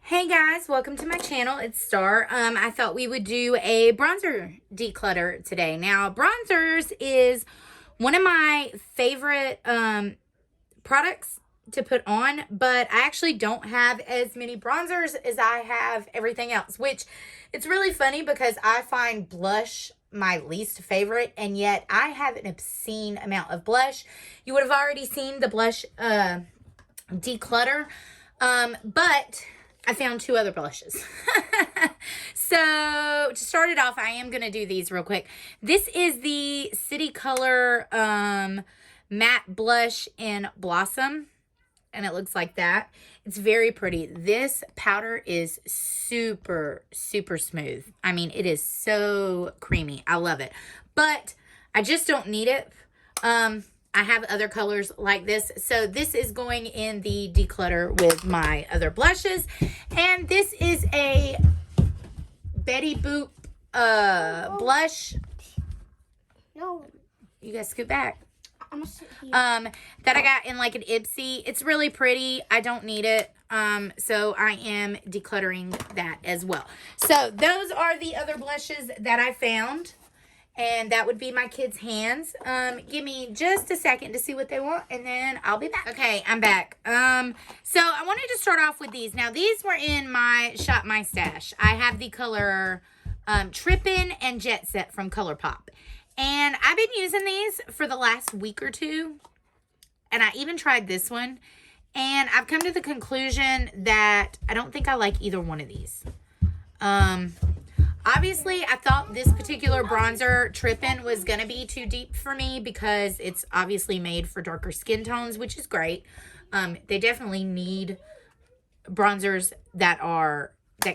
Hey guys, welcome to my channel. It's Star. I thought we would do a bronzer declutter today. Now, bronzers is one of my favorite products to put on, but I actually don't have as many bronzers as I have everything else, which it's really funny because I find blush my least favorite, and yet I have an obscene amount of blush. You would have already seen the blush declutter, but I found two other blushes. So to start it off, I am going to do these real quick. This is the City Color matte blush in Blossom, and it looks like that. It's very pretty. This powder is super, super smooth. I mean, it is so creamy. I love it, but I just don't need it. I have other colors like this. So this is going in the declutter with my other blushes. And this is a Betty Boop blush. No. You guys scoot back. I'm gonna sit here. That I got in like an Ipsy. It's really pretty. I don't need it. So I am decluttering that as well. So those are the other blushes that I found. And that would be my kids' hands. Give me just a second to see what they want, and then I'll be back. Okay, I'm back. So I wanted to start off with these. Now, these were in my Shop My Stash. I have the color Trippin' and Jet Set from ColourPop. And I've been using these for the last week or two. And I even tried this one. And I've come to the conclusion that I don't think I like either one of these. Obviously, I thought this particular bronzer, Trippin', was going to be too deep for me because it's obviously made for darker skin tones, which is great. They definitely need bronzers that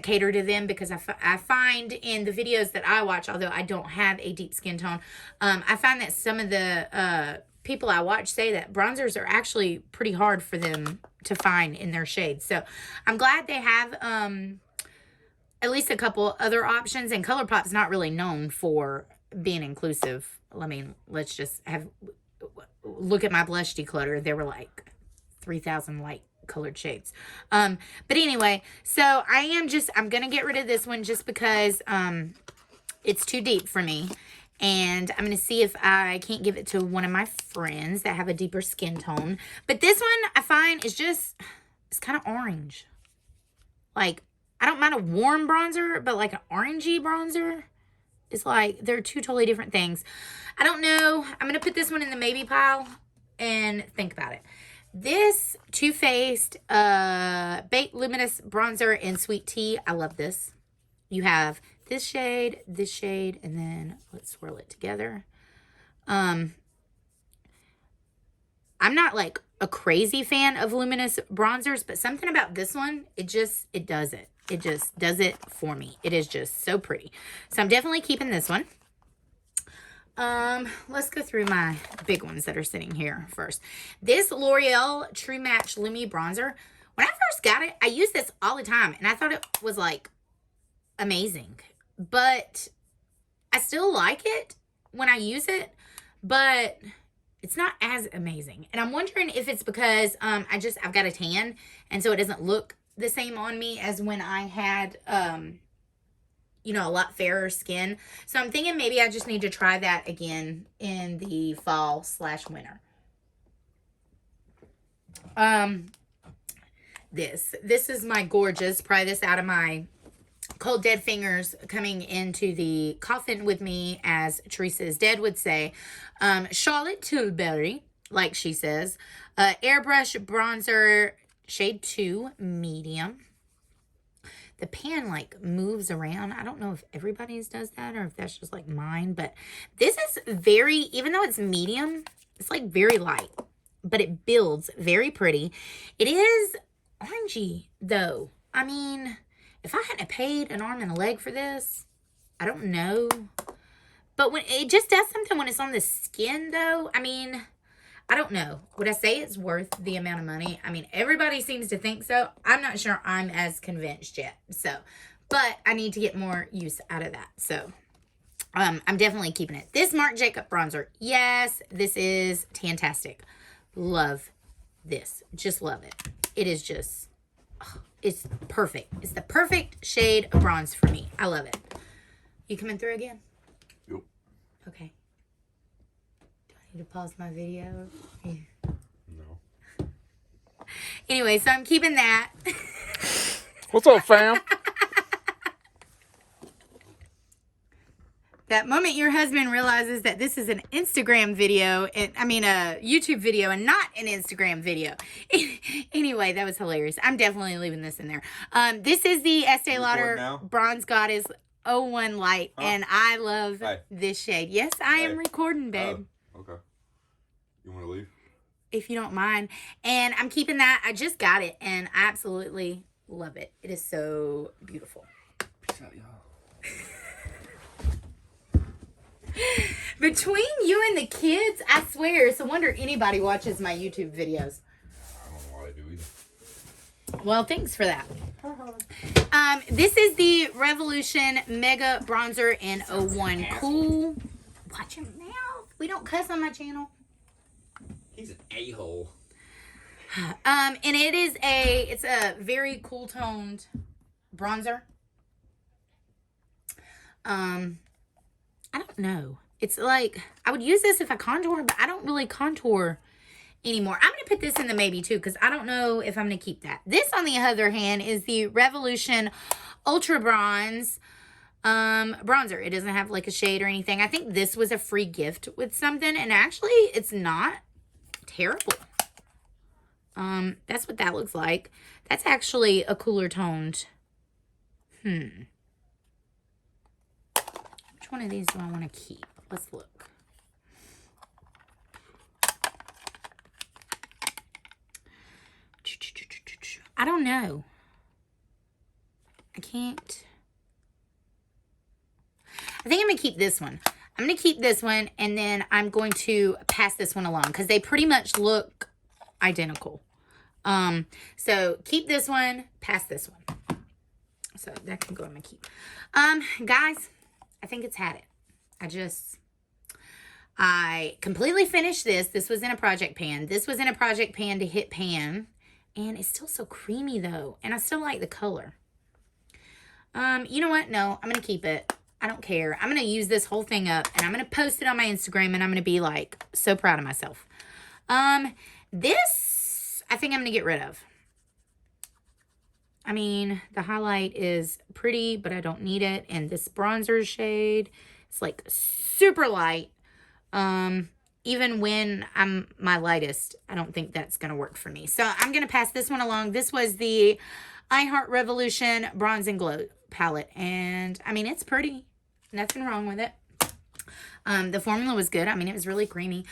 cater to them, because I find in the videos that I watch, although I don't have a deep skin tone, I find that some of the people I watch say that bronzers are actually pretty hard for them to find in their shades. So I'm glad they have at least a couple other options, and ColourPop's not really known for being inclusive. I mean, let's just look at my blush declutter. There were like 3,000 light colored shades. But anyway, so I'm going to get rid of this one just because it's too deep for me. And I'm going to see if I can't give it to one of my friends that have a deeper skin tone. But this one I find is it's kind of orange. Like, I don't mind a warm bronzer, but like an orangey bronzer is like, they're two totally different things. I don't know. I'm going to put this one in the maybe pile and think about it. This Too Faced Baked Luminous Bronzer in Sweet Tea. I love this. You have this shade, and then let's swirl it together. I'm not like a crazy fan of luminous bronzers, but something about this one, it does it. It just does it for me. It is just so pretty. So I'm definitely keeping this one. Let's go through my big ones that are sitting here first. This L'Oreal True Match Lumi Bronzer. When I first got it, I used this all the time, and I thought it was like amazing. But I still like it when I use it, but it's not as amazing. And I'm wondering if it's because I've got a tan, and so it doesn't look the same on me as when I had a lot fairer skin. So I'm thinking maybe I just need to try that again in the fall/winter. This is my gorgeous. Pry this out of my cold dead fingers, coming into the coffin with me, as Teresa is Dead would say. Charlotte Tilbury, like she says. Airbrush bronzer, shade 2, medium. The pan like moves around. I don't know if everybody's does that or if that's just like mine, but this is even though it's medium, it's like very light, but it builds very pretty. It is orangey though. I mean, if I hadn't paid an arm and a leg for this, I don't know. But when it just does something when it's on the skin though, I mean, I don't know. Would I say it's worth the amount of money? I mean, everybody seems to think so. I'm not sure I'm as convinced yet. So, but I need to get more use out of that. So, I'm definitely keeping it. This Marc Jacob bronzer. Yes, this is fantastic. Love this. Just love it. It is just It's perfect. It's the perfect shade of bronze for me. I love it. You coming through again? Yep. Okay. Do I need to pause my video? Yeah. No. Anyway, so I'm keeping that. What's up, fam? That moment your husband realizes that this is an Instagram video, and I mean a YouTube video and not an Instagram video. Anyway, that was hilarious. I'm definitely leaving this in there. This is the Estee Lauder Bronze Goddess 01 Light, and I love this shade. Yes, I am recording, babe. Okay. You want to leave? If you don't mind. And I'm keeping that. I just got it, and I absolutely love it. It is so beautiful. Peace out, y'all. Between you and the kids, I swear, it's a wonder anybody watches my YouTube videos. I don't know why they do either. Well, thanks for that. This is the Revolution Mega Bronzer in 01 Cool. Watch your mouth. We don't cuss on my channel. He's an a-hole. And it's a very cool toned bronzer. I don't know. It's like, I would use this if I contour, but I don't really contour anymore. I'm going to put this in the maybe too, because I don't know if I'm going to keep that. This, on the other hand, is the Revolution Ultra Bronze bronzer. It doesn't have like a shade or anything. I think this was a free gift with something, and actually it's not terrible. That's what that looks like. That's actually a cooler toned. Which one of these do I want to keep? Let's look. I don't know. I can't. I think I'm going to keep this one. I'm going to keep this one, and then I'm going to pass this one along because they pretty much look identical. So keep this one, pass this one. So that can go in my keep. Guys, I think it's had it. I completely finished this. This was in a project pan. This was in a project pan to hit pan. And it's still so creamy though. And I still like the color. You know what? No, I'm going to keep it. I don't care. I'm going to use this whole thing up. And I'm going to post it on my Instagram. And I'm going to be like so proud of myself. This, I think I'm going to get rid of. I mean, the highlight is pretty, but I don't need it. And this bronzer shade, it's like super light. Even when I'm my lightest, I don't think that's going to work for me. So I'm going to pass this one along. This was the I Heart Revolution Bronze and Glow palette. And I mean, it's pretty. Nothing wrong with it. The formula was good. I mean, it was really creamy.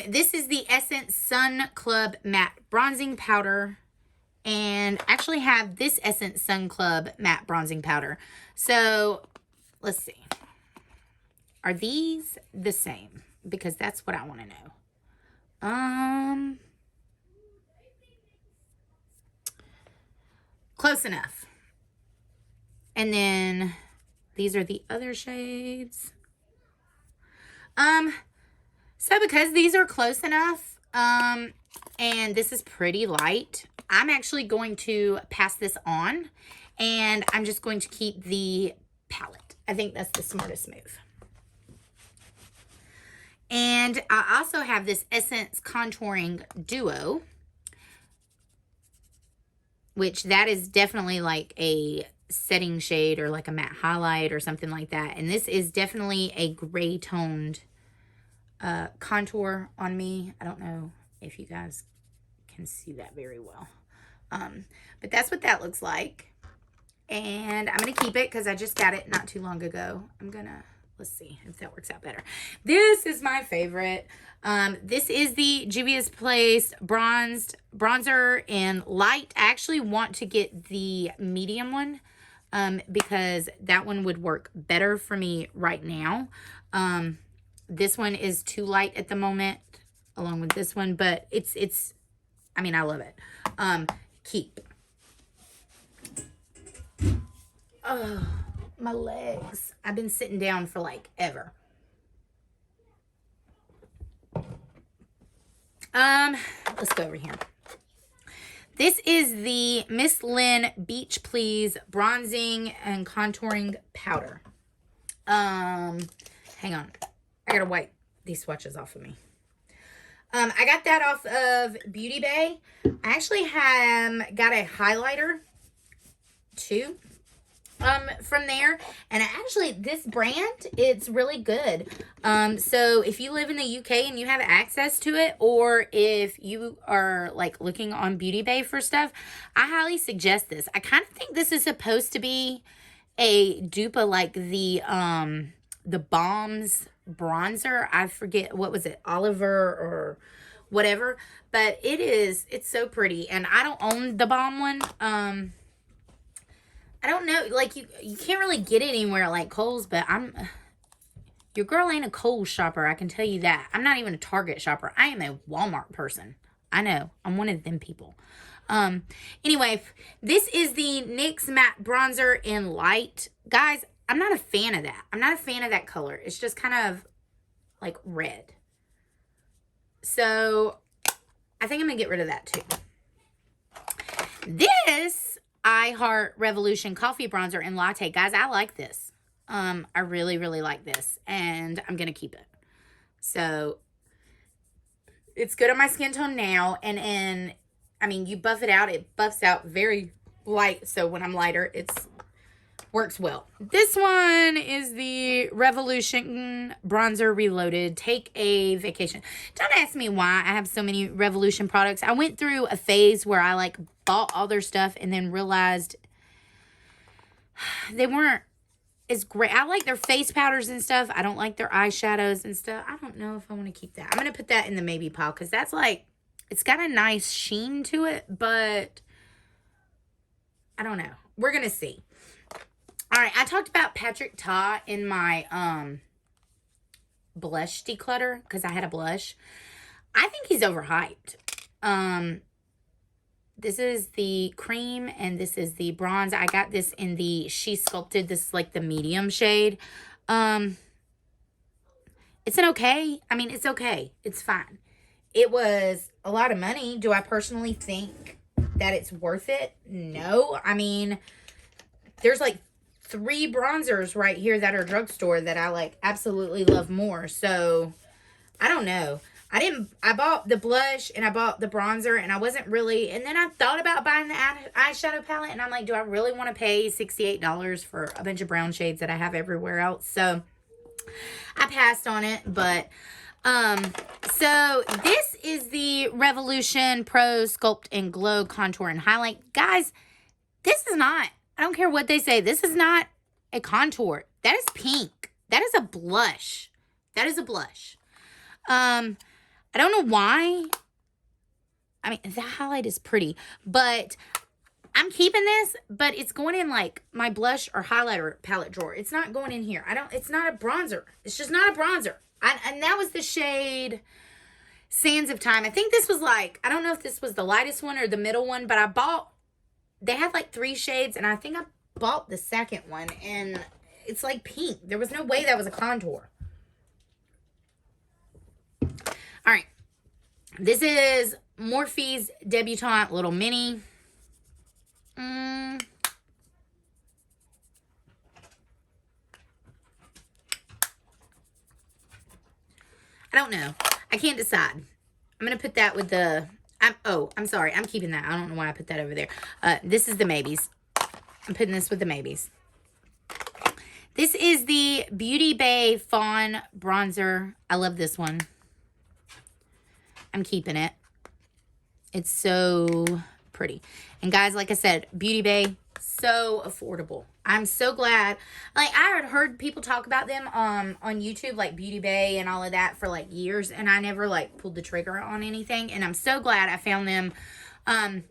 This is the Essence Sun Club Matte Bronzing Powder. And I actually have this Essence Sun Club Matte Bronzing Powder. So, let's see. Are these the same? Because that's what I want to know. Close enough. And then these are the other shades. So because these are close enough, and this is pretty light, I'm actually going to pass this on, and I'm just going to keep the palette. I think that's the smartest move. And I also have this Essence Contouring Duo, which that is definitely like a setting shade or like a matte highlight or something like that. And this is definitely a gray toned contour on me. I don't know if you guys can see that very well. But that's what that looks like. And I'm going to keep it because I just got it not too long ago. I'm going to, let's see if that works out better. This is my favorite. This is the Juvia's Place bronzer in light. I actually want to get the medium one because that one would work better for me right now. This one is too light at the moment along with this one, but it's I mean, I love it. Keep. Oh, my legs. I've been sitting down for like ever. Let's go over here. This is the Miss Lynn Beach Please Bronzing and Contouring Powder. Hang on. I gotta wipe these swatches off of me. I got that off of Beauty Bay. I actually got a highlighter too from there, and actually this brand, it's really good. So if you live in the UK and you have access to it, or if you are like looking on Beauty Bay for stuff, I highly suggest this. I kind of think this is supposed to be a dupe of like the Balm's bronzer. I forget, what was it, Oliver or whatever, but it's so pretty. And I don't own the Balm one. I don't know, like you can't really get it anywhere like Kohl's, but your girl ain't a Kohl's shopper, I can tell you that. I'm not even a Target shopper. I am a Walmart person. I know, I'm one of them people. Anyway, this is the NYX Matte Bronzer in Light. Guys, I'm not a fan of that. I'm not a fan of that color. It's just kind of like red. So I think I'm gonna get rid of that too. This I Heart Revolution Coffee Bronzer in Latte. Guys, I like this. I really, really like this, and I'm gonna keep it. So it's good on my skin tone now, and I mean, you buff it out, it buffs out very light, so when I'm lighter, works well. This one is the Revolution Bronzer Reloaded. Take a vacation. Don't ask me why I have so many Revolution products. I went through a phase where I like bought all their stuff and then realized they weren't as great. I like their face powders and stuff. I don't like their eyeshadows and stuff. I don't know if I want to keep that. I'm going to put that in the maybe pile because that's like, it's got a nice sheen to it, but I don't know. We're going to see. All right, I talked about Patrick Ta in my blush declutter because I had a blush. I think he's overhyped. This is the cream and this is the bronze. I got this in the She Sculpted. This is like the medium shade. It's an okay. I mean, it's okay. It's fine. It was a lot of money. Do I personally think that it's worth it? No. I mean, there's like 3 bronzers right here that are drugstore that I like absolutely love more. So I don't know. I bought the blush and I bought the bronzer and I wasn't really, and then I thought about buying the eyeshadow palette and I'm like, do I really want to pay $68 for a bunch of brown shades that I have everywhere else? So I passed on it, but so this is the Revolution Pro Sculpt and Glow Contour and Highlight. Guys, this is not, I don't care what they say, this is not a contour. That is pink. That is a blush. That is a blush. I don't know why. I mean, the highlight is pretty, but I'm keeping this, but it's going in like my blush or highlighter palette drawer. It's not going in here. It's not a bronzer. It's just not a bronzer. And that was the shade Sands of Time. I think this was like, I don't know if this was the lightest one or the middle one, but they had like 3 shades and I think I bought the second one and it's like pink. There was no way that was a contour. All right. This is Morphe's Debutante Little Mini. I don't know. I can't decide. I'm going to put that with the... I'm sorry. I'm keeping that. I don't know why I put that over there. This is the maybes. I'm putting this with the maybes. This is the Beauty Bay Fawn Bronzer. I love this one. I'm keeping it. It's so pretty. And guys, like I said, Beauty Bay, so affordable. I'm so glad. Like, I had heard people talk about them on YouTube, like Beauty Bay and all of that for like years. And I never like pulled the trigger on anything. And I'm so glad I found them. I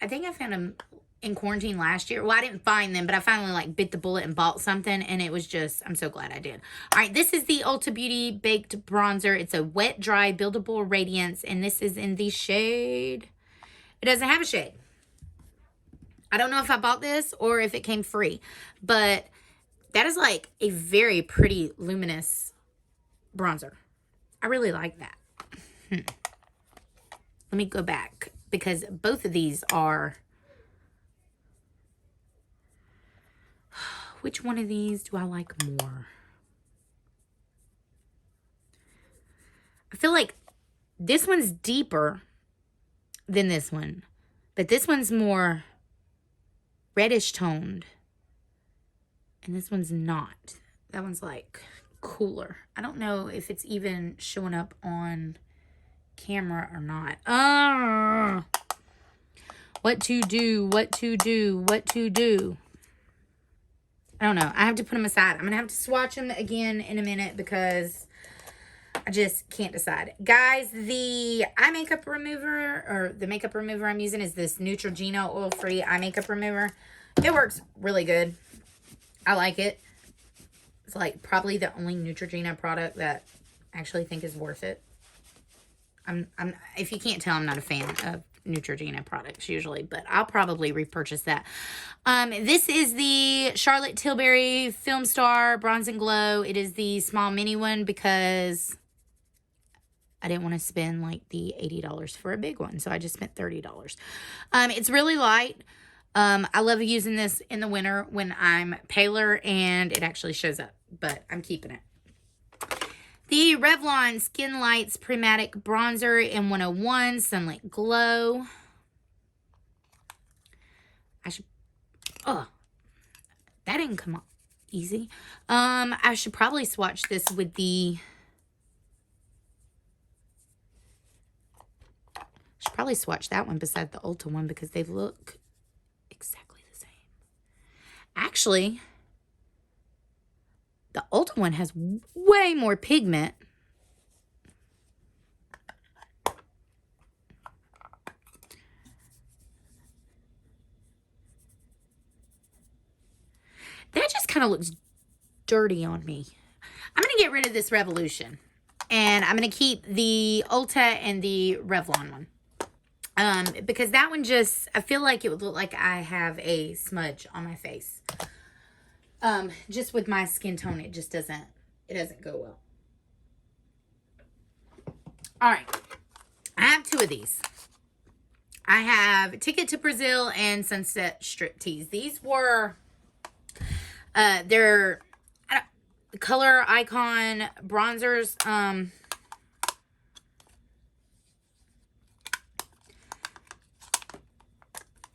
think I found them in quarantine last year. Well, I didn't find them, but I finally like bit the bullet and bought something. And it was just, I'm so glad I did. All right, this is the Ulta Beauty Baked Bronzer. It's a wet, dry, buildable radiance. And this is in the shade. It doesn't have a shade. I don't know if I bought this or if it came free. But that is like a very pretty luminous bronzer. I really like that. Let me go back because both of these are... Which one of these do I like more? I feel like this one's deeper than this one, but this one's more reddish toned, and this one's not. That one's like cooler. I don't know if it's even showing up on camera or not. What to do, what to do, what to do. I don't know. I have to put them aside. I'm going to have to swatch them again in a minute because I just can't decide. Guys, the eye makeup remover, or the makeup remover I'm using, is this Neutrogena oil-free eye makeup remover. It works really good. I like it. It's like probably the only Neutrogena product that I actually think is worth it. If you can't tell, I'm not a fan of Neutrogena products usually, but I'll probably repurchase that. This is the Charlotte Tilbury Film Star Bronze and Glow. It is the small mini one because I didn't want to spend like the $80 for a big one, so I just spent $30. It's really light. I love using this in the winter when I'm paler and it actually shows up, but I'm keeping it. The Revlon Skin Lights Prematic Bronzer in 101 Sunlight Glow. That didn't come up easy. I should probably swatch this with the... Should probably swatch that one beside the Ulta one because they look exactly the same. Actually, the Ulta one has way more pigment. That just kind of looks dirty on me. I'm going to get rid of this Revolution. And I'm going to keep the Ulta and the Revlon one. Because that one just, I feel like it would look like I have a smudge on my face. Just with my skin tone, it just doesn't go well. All right. I have two of these. I have Ticket to Brazil and Sunset Striptease. These were, they're color icon bronzers.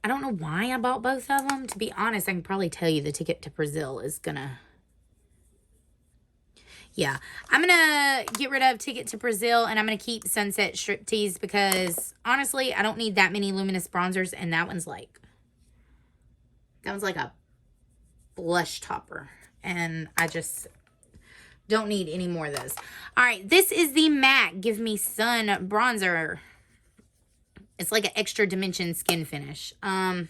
I don't know why I bought both of them. To be honest, I can probably tell you the Ticket to Brazil is gonna... Yeah, I'm gonna get rid of Ticket to Brazil and I'm gonna keep Sunset Striptease because honestly, I don't need that many luminous bronzers, and that one's like a blush topper, and I just don't need any more of those. All right, this is the MAC Give Me Sun Bronzer. It's like an extra dimension skin finish. I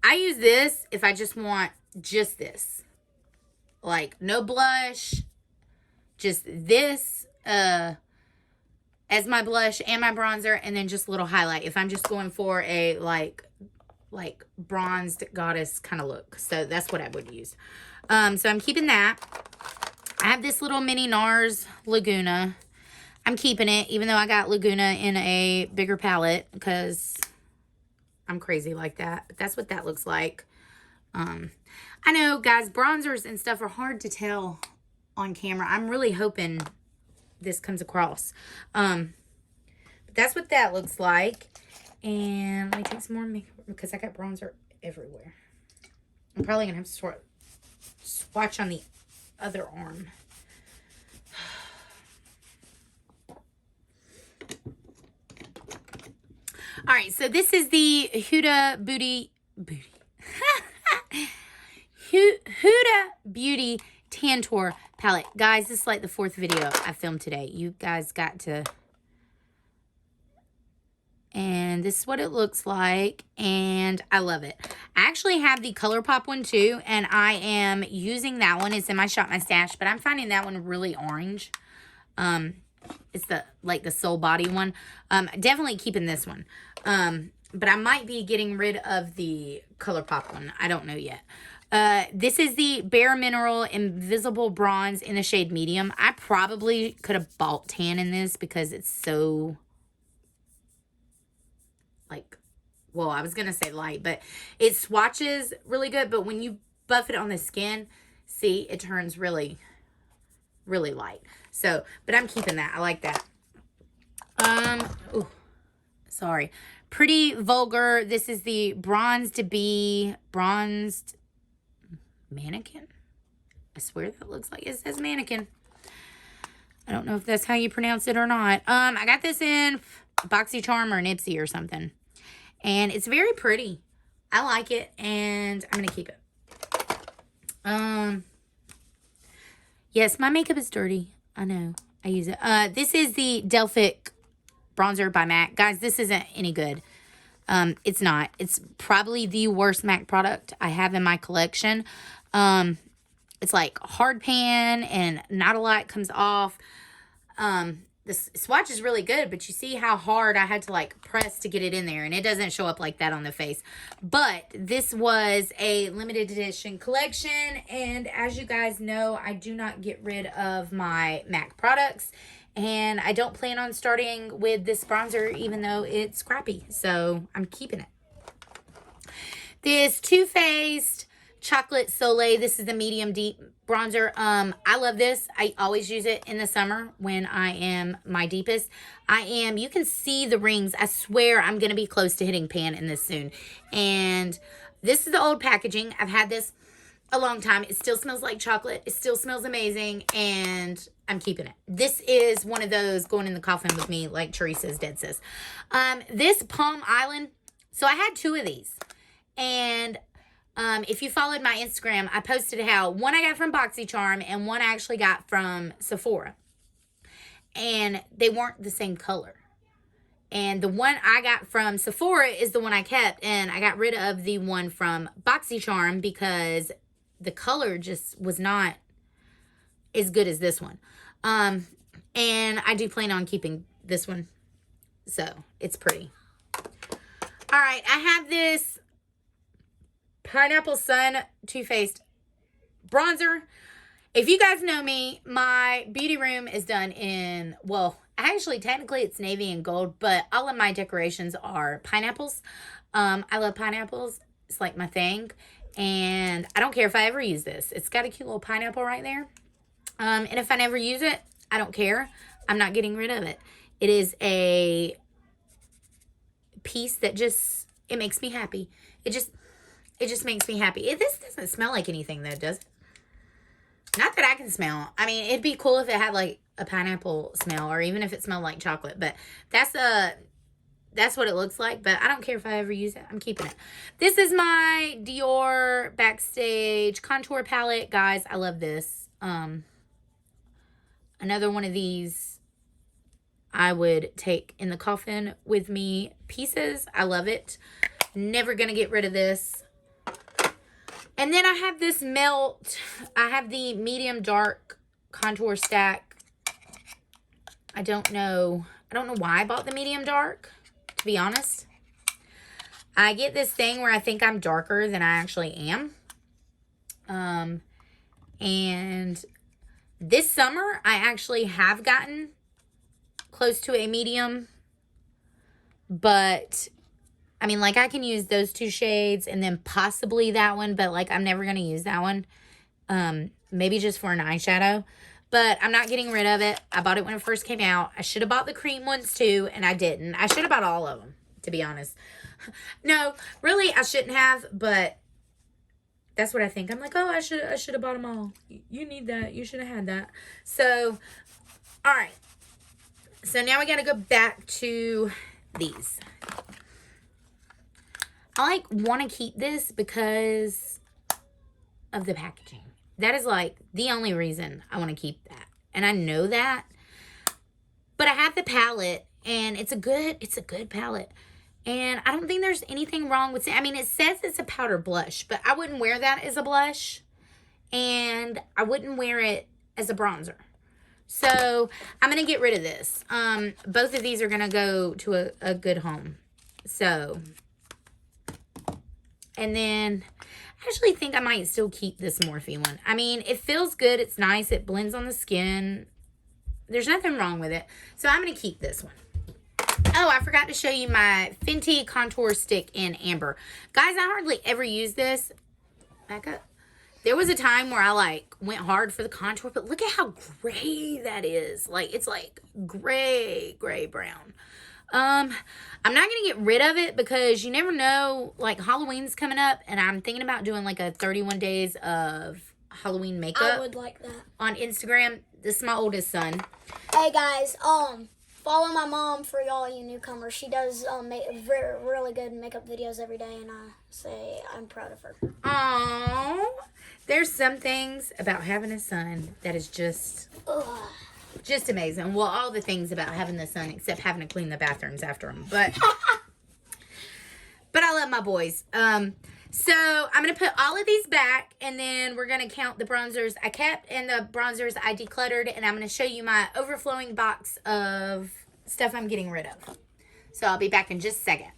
use this if I just want just this. Like, no blush. Just this as my blush and my bronzer. And then just a little highlight. If I'm just going for a, like bronzed goddess kind of look. So, that's what I would use. So, I'm keeping that. I have this little mini NARS Laguna. I'm keeping it, even though I got Laguna in a bigger palette, because I'm crazy like that. But that's what that looks like. I know, guys, bronzers and stuff are hard to tell on camera. I'm really hoping this comes across. But that's what that looks like. And let me take some more makeup, because I got bronzer everywhere. I'm probably going to have to swatch on the other arm. All right, so this is the Huda Beauty Tantour palette. Guys, this is like the 4th video I filmed today. You guys got to... And this is what it looks like, and I love it. I actually have the ColourPop one too, and I am using that one. It's in my Shop My Stash, but I'm finding that one really orange. It's the Soul Body one. Definitely keeping this one. But I might be getting rid of the ColourPop one. I don't know yet. This is the Bare Mineral Invisible Bronze in the shade Medium. I probably could have bought tan in this because it's so like, well, I was going to say light, but it swatches really good. But when you buff it on the skin, see, it turns really, really light. So, but I'm keeping that. I like that. Ooh, sorry. Pretty Vulgar. This is the bronzed mannequin. I swear that looks like it says mannequin. I don't know if that's how you pronounce it or not. I got this in BoxyCharm or Nipsey or something. And it's very pretty. I like it, and I'm going to keep it. Yes, my makeup is dirty. I know. I use it. This is the Delphic bronzer by MAC. Guys, this isn't any good. It's not. It's probably the worst MAC product I have in my collection. It's like hard pan and not a lot comes off. The swatch is really good, but you see how hard I had to like press to get it in there, and it doesn't show up like that on the face. But this was a limited edition collection, and as you guys know, I do not get rid of my MAC products, and I don't plan on starting with this bronzer even though it's scrappy, so I'm keeping it. This Too Faced Chocolate Soleil. This is the medium deep bronzer. I love this. I always use it in the summer when I am my deepest. You can see the rings. I swear I'm going to be close to hitting pan in this soon. And this is the old packaging. I've had this a long time. It still smells like chocolate. It still smells amazing. And I'm keeping it. This is one of those going in the coffin with me, like Teresa's dead sis. This Palm Island. So I had 2 of these. And if you followed my Instagram, I posted how one I got from BoxyCharm and one I actually got from Sephora. And they weren't the same color. And the one I got from Sephora is the one I kept. And I got rid of the one from BoxyCharm because the color just was not as good as this one. And I do plan on keeping this one. So, it's pretty. All right, I have this Pineapple Sun Too Faced bronzer. If you guys know me, my beauty room is done in, well, actually, technically it's navy and gold, but all of my decorations are pineapples. I love pineapples. It's like my thing. And I don't care if I ever use this. It's got a cute little pineapple right there. And if I never use it, I don't care. I'm not getting rid of it. It is a piece that just, it makes me happy. It just makes me happy. This doesn't smell like anything though, does it? Not that I can smell. I mean, it'd be cool if it had like a pineapple smell or even if it smelled like chocolate. But that's what it looks like. But I don't care if I ever use it. I'm keeping it. This is my Dior Backstage Contour Palette. Guys, I love this. Another one of these I would take in the coffin with me pieces. I love it. Never going to get rid of this. And then I have this Melt. I have the medium dark contour stack. I don't know why I bought the medium dark, to be honest. I get this thing where I think I'm darker than I actually am. And this summer, I actually have gotten close to a medium. But I mean, like, I can use those 2 shades and then possibly that one, but, like, I'm never going to use that one. Maybe just for an eyeshadow. But I'm not getting rid of it. I bought it when it first came out. I should have bought the cream ones, too, and I didn't. I should have bought all of them, to be honest. No, really, I shouldn't have, but that's what I think. I'm like, oh, I should have bought them all. You need that. You should have had that. So, all right. So, now we got to go back to these. I want to keep this because of the packaging. That is like the only reason I want to keep that. And I know that. But I have the palette and it's a good palette. And I don't think there's anything wrong with it. I mean, it says it's a powder blush, but I wouldn't wear that as a blush. And I wouldn't wear it as a bronzer. So I'm going to get rid of this. Both of these are going to go to a good home. So, and then I actually think I might still keep this Morphe one. I mean, it feels good. It's nice. It blends on the skin. There's nothing wrong with it. So I'm going to keep this one. Oh, I forgot to show you my Fenty contour stick in amber. Guys, I hardly ever use this. Back up. There was a time where I like went hard for the contour, but look at how gray that is. Like, it's like gray brown. I'm not going to get rid of it because you never know, like Halloween's coming up and I'm thinking about doing like a 31 days of Halloween makeup. I would like that. On Instagram. This is my oldest son. Hey guys, follow my mom for y'all you newcomers. She does make really good makeup videos every day, and I say I'm proud of her. Aww. There's some things about having a son that is just amazing. Well, all the things about having the son except having to clean the bathrooms after him. But I love my boys. So I'm going to put all of these back, and then we're going to count the bronzers I kept and the bronzers I decluttered, and I'm going to show you my overflowing box of stuff I'm getting rid of. So I'll be back in just a second.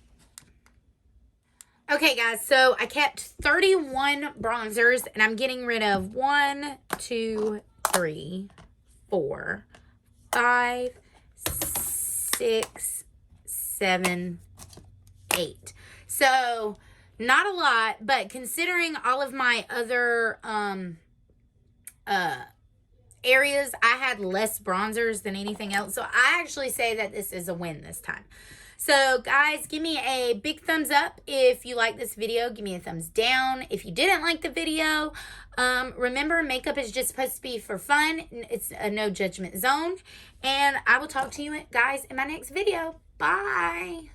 Okay, guys, so I kept 31 bronzers, and I'm getting rid of 1, 2, 3, 4, 5, 6, 7, 8. So not a lot, but considering all of my other areas, I had less bronzers than anything else. So I actually say that this is a win this time. So guys, give me a big thumbs up if you like this video. Give me a thumbs down if you didn't like the video. Remember, makeup is just supposed to be for fun. It's a no judgment zone. And I will talk to you guys in my next video. Bye.